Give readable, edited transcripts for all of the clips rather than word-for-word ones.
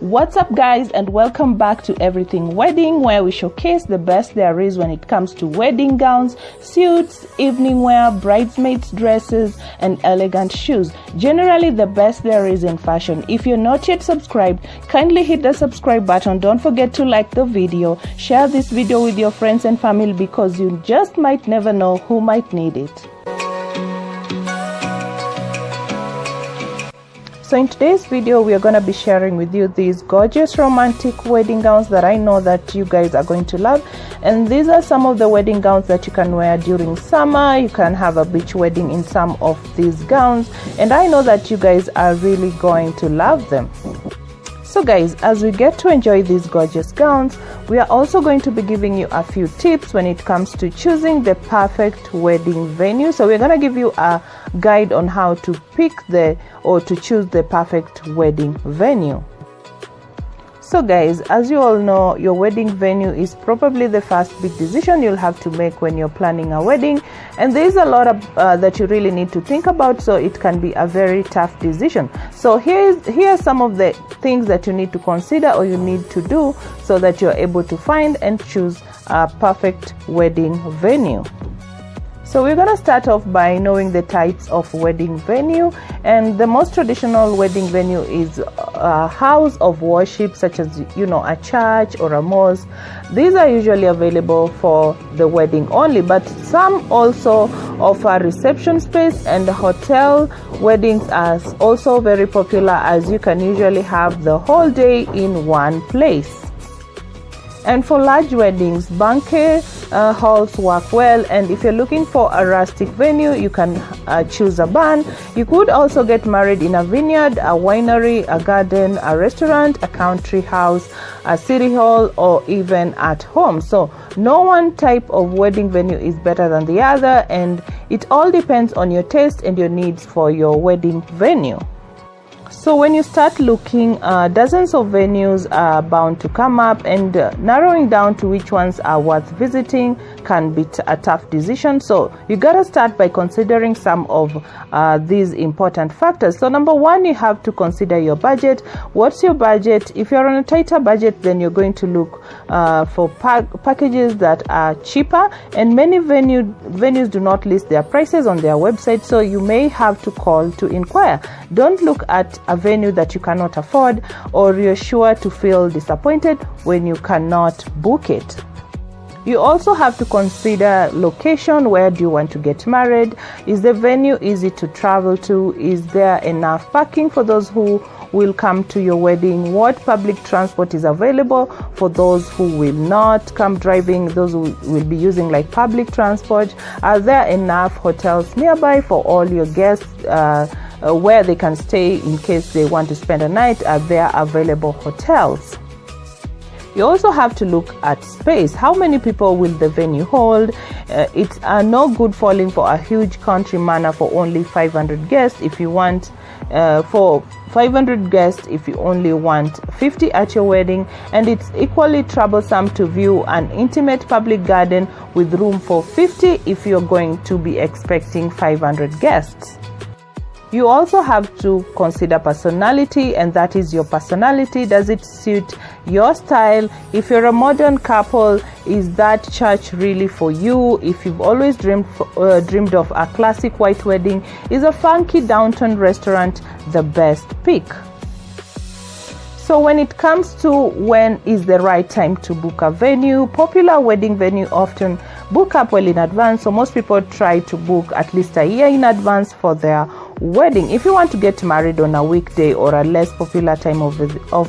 What's up guys, and welcome back to Everything Wedding, where we showcase the best there is when it comes to wedding gowns, suits, evening wear, bridesmaids dresses, and elegant shoes. Generally the best there is in fashion. If you're not yet subscribed, kindly hit the subscribe button. Don't forget to like the video, share this video with your friends and family, because you just might never know who might need it. So in today's video, we are going to be sharing with you these gorgeous romantic wedding gowns that I know that you guys are going to love. And these are some of the wedding gowns that you can wear during summer. You can have a beach wedding in some of these gowns, and I know that you guys are really going to love them. So guys, as we get to enjoy these gorgeous gowns, we are also going to be giving you a few tips when it comes to choosing the perfect wedding venue. So we're going to give you a guide on how to pick to choose the perfect wedding venue. So guys, as you all know, your wedding venue is probably the first big decision you'll have to make when you're planning a wedding, and there's a lot of that you really need to think about, so it can be a very tough decision. So here are some of the things that you need to consider or you need to do so that you're able to find and choose a perfect wedding venue. So we're going to start off by knowing the types of wedding venue, and the most traditional wedding venue is a house of worship, such as a church or a mosque. These are usually available for the wedding only, but some also offer reception space, and hotel weddings are also very popular, as you can usually have the whole day in one place. And for large weddings, banquet halls work well, and if you're looking for a rustic venue, you can choose a barn. You could also get married in a vineyard, a winery, a garden, a restaurant, a country house, a city hall, or even at home. So no one type of wedding venue is better than the other, and it all depends on your taste and your needs for your wedding venue. So when you start looking, dozens of venues are bound to come up, and narrowing down to which ones are worth visiting can be a tough decision. So you gotta start by considering some of these important factors. So number one, you have to consider your budget. What's your budget? If you're on a tighter budget, then you're going to look for packages that are cheaper, and many venues do not list their prices on their website, so you may have to call to inquire. Don't look at a venue that you cannot afford, or you're sure to feel disappointed when you cannot book it. You also have to consider location. Where do you want to get married? Is the venue easy to travel to? Is there enough parking for those who will come to your wedding? What public transport is available for those who will not come driving, those who will be using like public transport? Are there enough hotels nearby for all your guests where they can stay in case they want to spend a night? Are there available hotels? You also have to look at space. How many people will the venue hold? It's no good falling for a huge country manor for only 500 guests if you want for 500 guests if you only want 50 at your wedding, and it's equally troublesome to view an intimate public garden with room for 50 if you're going to be expecting 500 guests. You also have to consider personality, and that is your personality. Does it suit your style? If you're a modern couple, is that church really for you? If you've always dreamed of a classic white wedding, is a funky downtown restaurant the best pick? So when it comes to when is the right time to book a venue, popular wedding venue often book up well in advance. So most people try to book at least a year in advance for their wedding. If you want to get married on a weekday or a less popular time of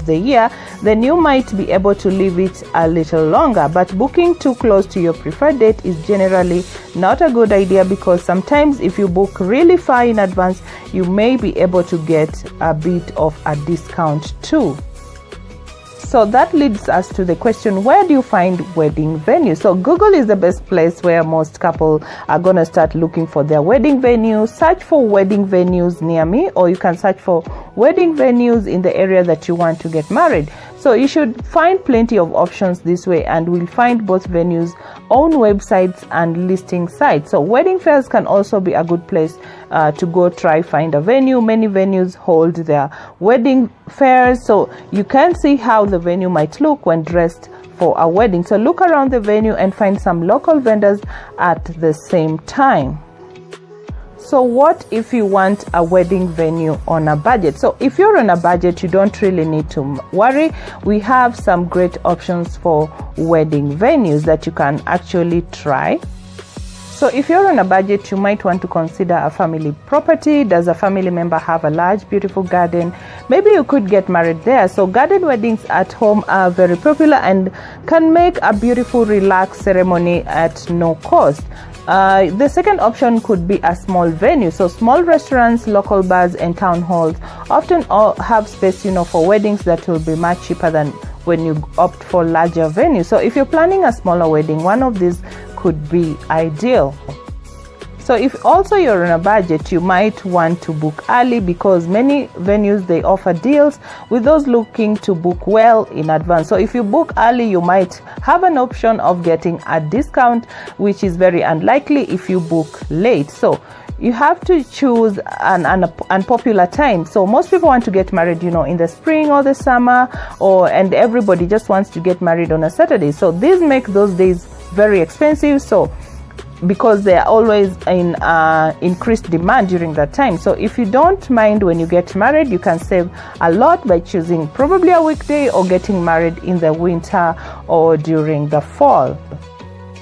the year, then you might be able to leave it a little longer. But booking too close to your preferred date is generally not a good idea, because sometimes if you book really far in advance, you may be able to get a bit of a discount too. So that leads us to the question, where do you find wedding venues? So Google is the best place where most couples are going to start looking for their wedding venue. Search for wedding venues near me, or you can search for wedding venues in the area that you want to get married. So you should find plenty of options this way, and we'll find both venues' own websites and listing sites. So wedding fairs can also be a good place to go try find a venue. Many venues hold their wedding fairs, so you can see how the venue might look when dressed for a wedding. So look around the venue and find some local vendors at the same time. So what if you want a wedding venue on a budget? So if you're on a budget, you don't really need to worry. We have some great options for wedding venues that you can actually try. So if you're on a budget, you might want to consider a family property. Does a family member have a large, beautiful garden? Maybe you could get married there. So garden weddings at home are very popular and can make a beautiful, relaxed ceremony at no cost. The second option could be a small venue. So small restaurants, local bars, and town halls often have space, for weddings that will be much cheaper than when you opt for larger venues. So if you're planning a smaller wedding, one of these could be ideal. So if also you're on a budget, you might want to book early, because many venues, they offer deals with those looking to book well in advance. So if you book early, you might have an option of getting a discount, which is very unlikely if you book late. So you have to choose an unpopular time. So most people want to get married, in the spring or the summer, and everybody just wants to get married on a Saturday. So these make those days very expensive. So because they are always in increased demand during that time. So if you don't mind when you get married, you can save a lot by choosing probably a weekday or getting married in the winter or during the fall.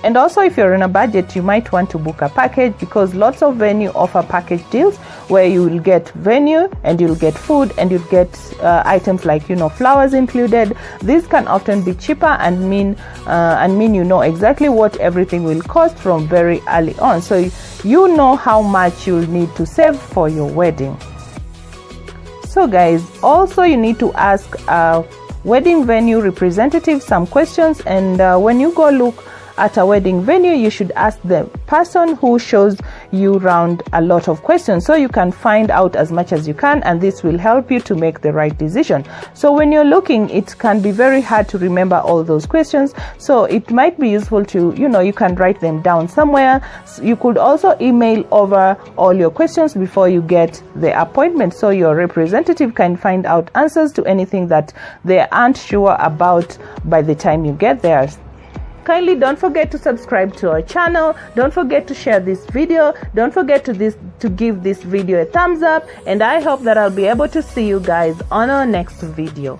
And also, if you're on a budget, you might want to book a package, because lots of venue offer package deals where you will get venue and you'll get food and you'll get items like flowers included. These can often be cheaper and mean exactly what everything will cost from very early on, so you know how much you'll need to save for your wedding. So guys, also you need to ask a wedding venue representative some questions, and when you go look at a wedding venue, you should ask the person who shows you around a lot of questions, so you can find out as much as you can, and this will help you to make the right decision. So when you're looking, it can be very hard to remember all those questions, so it might be useful to you can write them down somewhere. You could also email over all your questions before you get the appointment, so your representative can find out answers to anything that they aren't sure about by the time you get there. Kindly don't forget to subscribe to our channel. Don't forget to share this video. Don't forget to give this video a thumbs up, and I hope that I'll be able to see you guys on our next video.